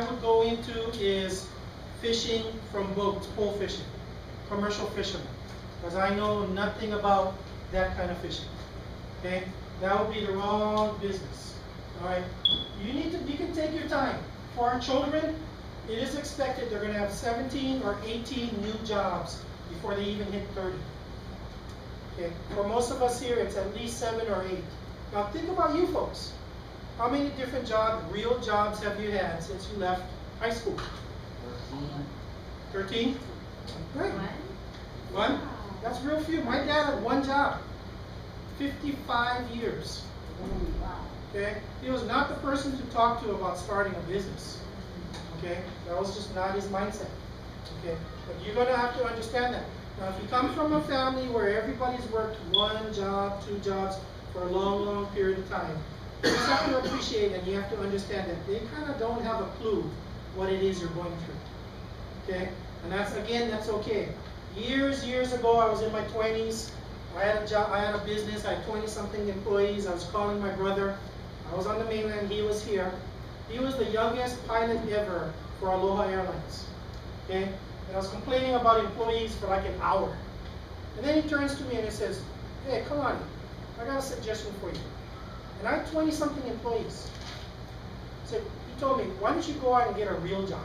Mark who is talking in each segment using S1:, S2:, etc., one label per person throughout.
S1: I would go into is fishing from boats, pole fishing, commercial fishermen, because I know nothing about that kind of fishing. Okay, that would be the wrong business. All right, you can take your time. For our children, it is expected they're going to have 17 or 18 new jobs before they even hit 30. Okay, for most of us here, it's at least 7 or 8. Now think about you folks. How many different jobs, real jobs, have you had since you left high school? 13? Great. One? That's real few. My dad had one job. 55 years. Okay? He was not the person to talk to about starting a business. Okay? That was just not his mindset. Okay? But you're going to have to understand that. Now, if you come from a family where everybody's worked one job, 2 jobs for a long, long period of time, you just have to appreciate and you have to understand that they kind of don't have a clue what it is you're going through. Okay? And that's, again, that's okay. Years ago, I was in my 20s. I had a job, I had a business, I had 20-something employees. I was calling my brother. I was on the mainland, he was here. He was the youngest pilot ever for Aloha Airlines. Okay? And I was complaining about employees for like an hour. And then he turns to me and he says, "Hey, come on, I got a suggestion for you." And I had 20-something employees. So he told me, "Why don't you go out and get a real job?"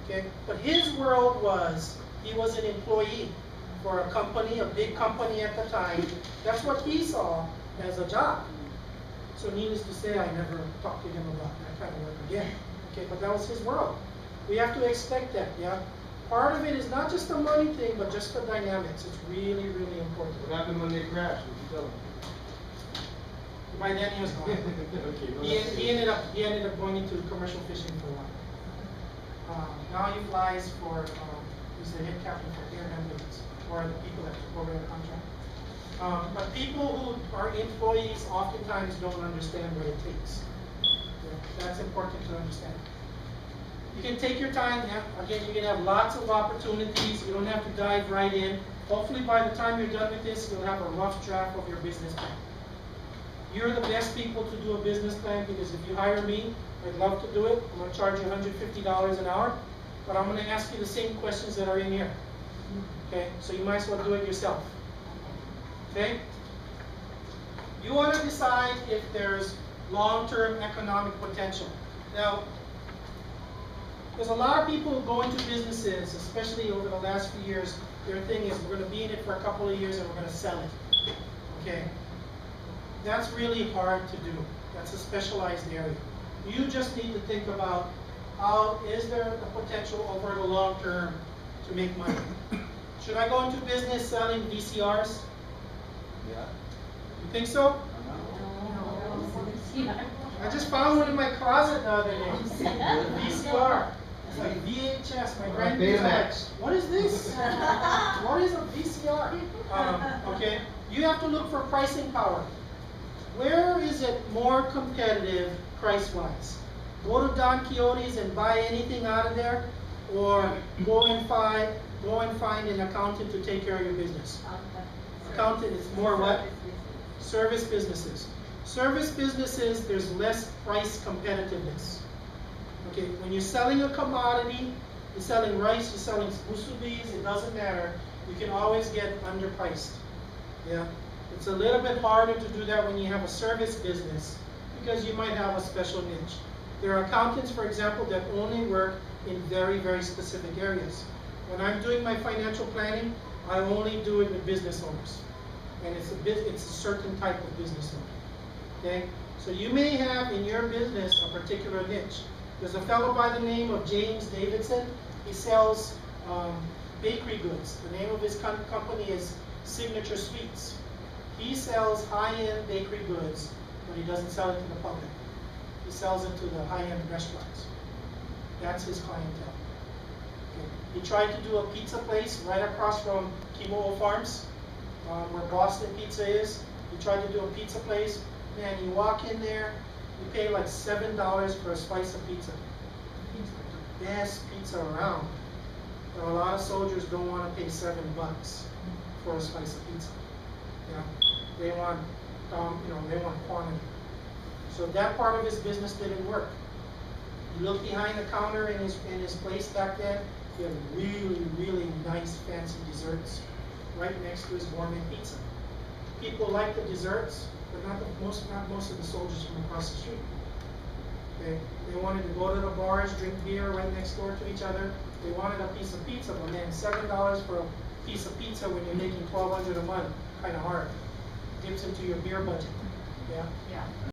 S1: Okay? But his world was, he was an employee for a company, a big company at the time. That's what he saw as a job. So needless to say, I never talked to him about that kind of work again. Okay, but that was his world. We have to expect that, yeah? Part of it is not just the money thing, but just the dynamics. It's really, really important.
S2: What happened when they crashed? What you tell them?
S1: By then he was gone.
S2: Okay,
S1: he ended up going into commercial fishing for a while. Now he flies for, he's the head captain for air ambulance, or the people that took over the contract. But people who are employees oftentimes don't understand what it takes. Yeah, that's important to understand. You can take your time. Again, you can have lots of opportunities. You don't have to dive right in. Hopefully by the time you're done with this, you'll have a rough draft of your business plan. You're the best people to do a business plan, because if you hire me, I'd love to do it. I'm going to charge you $150 an hour, but I'm going to ask you the same questions that are in here. Okay, so you might as well do it yourself. Okay? You want to decide if there's long-term economic potential. Now, there's a lot of people who go into businesses, especially over the last few years, their thing is, we're going to be in it for a couple of years and we're going to sell it. Okay? That's really hard to do. That's a specialized area. You just need to think about, how is there the potential over the long term to make money? Should I go into business selling VCRs?
S2: Yeah.
S1: You think so? I just found one in my closet the other day. VCR. It's like VHS. My grandkids are like, "What is this? What is a VCR?" Okay. You have to look for pricing power. Where is it more competitive price-wise? Go to Don Quixote's and buy anything out of there, or go and find an accountant to take care of your business. Accountant is more what? Service businesses. Service businesses, there's less price competitiveness. Okay, when you're selling a commodity, you're selling rice, you're selling musubis, it doesn't matter. You can always get underpriced. Yeah, it's a little bit harder to do that when you have a service business, because you might have a special niche. There are accountants, for example, that only work in very, very specific areas. When I'm doing my financial planning, I only do it with business owners. And it's a certain type of business owner. Okay? So you may have in your business a particular niche. There's a fellow by the name of James Davidson. He sells bakery goods. The name of his company is Signature Sweets. He sells high-end bakery goods, but he doesn't sell it to the public. He sells it to the high-end restaurants. That's his clientele. Okay. He tried to do a pizza place right across from Kimoo Farms, where Boston Pizza is. He tried to do a pizza place. Man, you walk in there, you pay like $7 for a slice of pizza. It's the best pizza around. But a lot of soldiers don't want to pay $7 for a slice of pizza. Yeah, they want, they want quantity. So that part of his business didn't work. You look behind the counter in his place back then, he had really, really nice fancy desserts right next to his gourmet pizza. People like the desserts, but not most of the soldiers from across the street. Okay? They wanted to go to the bars, drink beer right next door to each other. They wanted a piece of pizza, but man, $7 for a piece of pizza when you're making $1,200 a month, kind of hard. Dips into your beer budget. Yeah.
S3: Yeah.